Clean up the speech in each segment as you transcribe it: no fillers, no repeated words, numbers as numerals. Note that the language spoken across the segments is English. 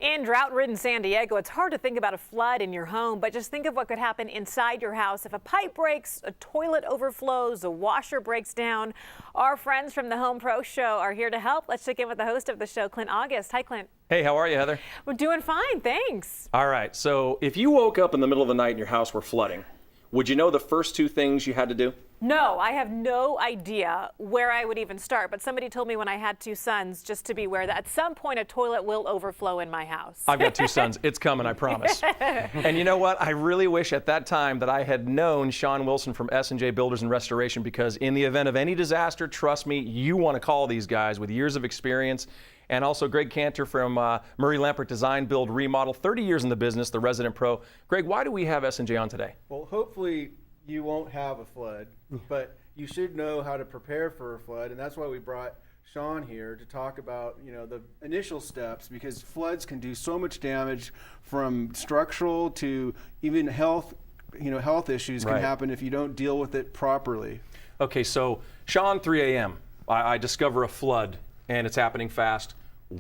In drought-ridden San Diego, it's hard to think about a flood in your home, but just think of what could happen inside your house if a pipe breaks, a toilet overflows, a washer breaks down. Our friends from the Home Pro Show are here to help. Let's check in with the host of the show, Clint August. Hi, Clint. Hey, how are you, Heather? We're doing fine, thanks. All right, so if you woke up in the middle of the night and your house were flooding, would you know the first two things you had to do? No, I have no idea where I would even start, but somebody told me when I had two sons just to be aware that at some point a toilet will overflow in my house. I've got two sons. It's coming, I promise. And you know what? I really wish at that time that I had known Sean Wilson from S&J Builders and Restoration, because in the event of any disaster, trust me, you want to call these guys with years of experience. And also Greg Cantor from Murray Lampert Design, Build, Remodel, 30 years in the business, the resident pro. Greg, why do we have S&J on today? Well, hopefully you won't have a flood, but you should know how to prepare for a flood, and that's why we brought Sean here to talk about, the initial steps, because floods can do so much damage, from structural to even health. Health issues can happen if you don't deal with it properly. Okay, so Sean, 3 a.m. I discover a flood and it's happening fast.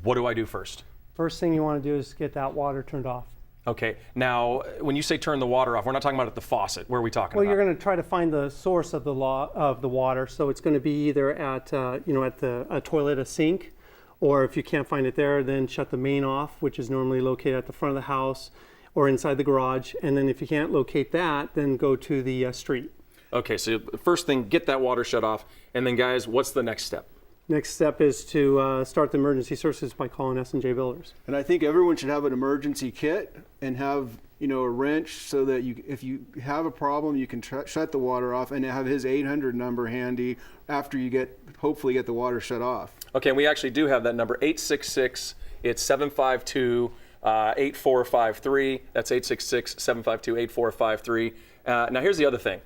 What do I do first? First thing you want to do is get that water turned off. Okay, now when you say turn the water off, we're not talking about at the faucet. Where are we talking Well, about? you're going to try to find the source of the water. So it's going to be either at a toilet, a sink, or if you can't find it there, then shut the main off, which is normally located at the front of the house or inside the garage. And then if you can't locate that, then go to the street. Okay, so first thing, get that water shut off, and then guys, what's the next step? Next step is to start the emergency services by calling S&J Builders. And I think everyone should have an emergency kit and have a wrench, so that if you have a problem, you can shut the water off, and have his 800 number handy after you hopefully get the water shut off. Okay, and we actually do have that number, 866. It's 752-8453. That's 866-752-8453. Now here's the other thing.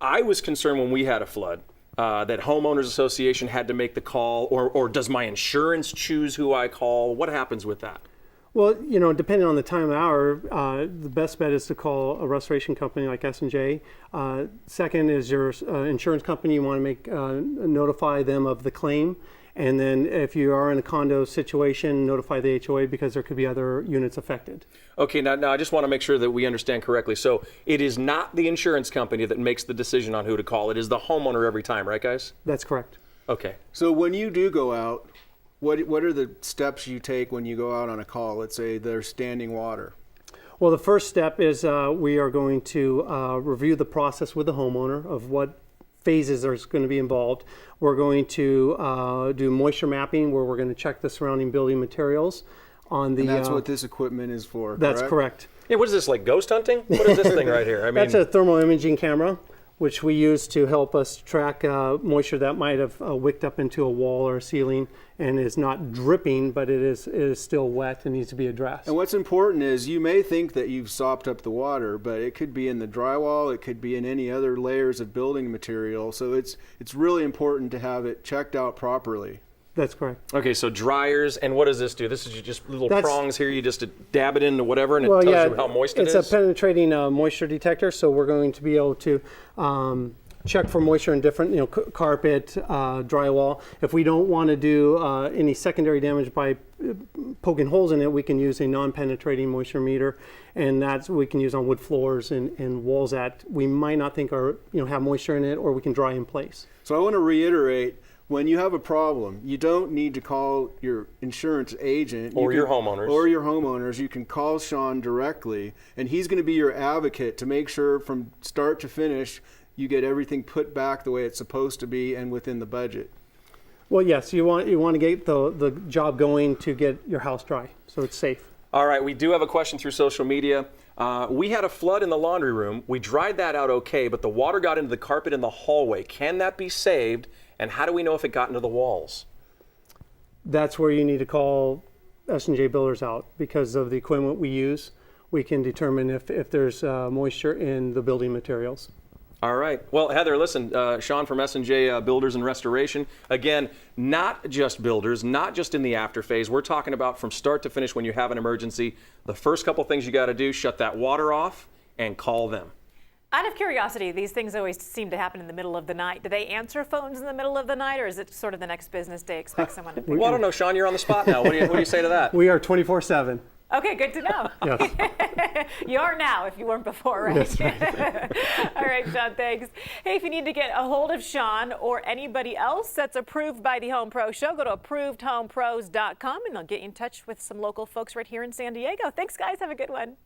I was concerned when we had a flood that homeowners association had to make the call, or does my insurance choose who I call? What happens with that? Well, depending on the time of hour, the best bet is to call a restoration company like S&J. Second is your insurance company. You want to notify them of the claim. And then if you are in a condo situation, notify the HOA, because there could be other units affected. Okay, now I just want to make sure that we understand correctly. So it is not the insurance company that makes the decision on who to call. It is the homeowner every time, right, guys? That's correct. Okay. So when you do go out, what are the steps you take when you go out on a call? Let's say there's standing water. Well, the first step is we are going to review the process with the homeowner of what phases are going to be involved. We're going to do moisture mapping, where we're going to check the surrounding building materials on the. And that's what this equipment is for. That's correct. Yeah, what is this, like ghost hunting? What is this thing right here? That's a thermal imaging camera, which we use to help us track moisture that might have wicked up into a wall or a ceiling and is not dripping, but it is still wet and needs to be addressed. And what's important is, you may think that you've sopped up the water, but it could be in the drywall, it could be in any other layers of building material. So it's really important to have it checked out properly. That's correct. Okay, so dryers, and what does this do? This is just little prongs here. You just dab it into whatever, and it tells you how moist it is? It's a penetrating moisture detector, so we're going to be able to check for moisture in different, carpet, drywall. If we don't want to do any secondary damage by poking holes in it, we can use a non-penetrating moisture meter, and that's what we can use on wood floors and walls that we might not think are, have moisture in it, or we can dry in place. So I want to reiterate, when you have a problem, you don't need to call your insurance agent. Your homeowners. Or your homeowners. You can call Sean directly, and he's going to be your advocate to make sure from start to finish you get everything put back the way it's supposed to be and within the budget. Well, yes, you want to get the job going to get your house dry, so it's safe. All right, we do have a question through social media. We had a flood in the laundry room. We dried that out okay, but the water got into the carpet in the hallway. Can that be saved? And how do we know if it got into the walls? That's where you need to call S&J Builders out, because of the equipment we use. We can determine if there's moisture in the building materials. All right. Well, Heather, listen, Sean from S&J Builders and Restoration. Again, not just builders, not just in the after phase. We're talking about from start to finish when you have an emergency. The first couple things you got to do, shut that water off and call them. Out of curiosity, these things always seem to happen in the middle of the night. Do they answer phones in the middle of the night, or is it sort of the next business day expect someone to pick Well, I don't know, Sean, you're on the spot now. What do you say to that? We are 24/7. Okay, good to know. Yes. You are now if you weren't before, right? That's right. All right, Sean, thanks. Hey, if you need to get a hold of Sean or anybody else that's approved by the Home Pro Show, go to ApprovedHomePros.com and they'll get you in touch with some local folks right here in San Diego. Thanks, guys. Have a good one.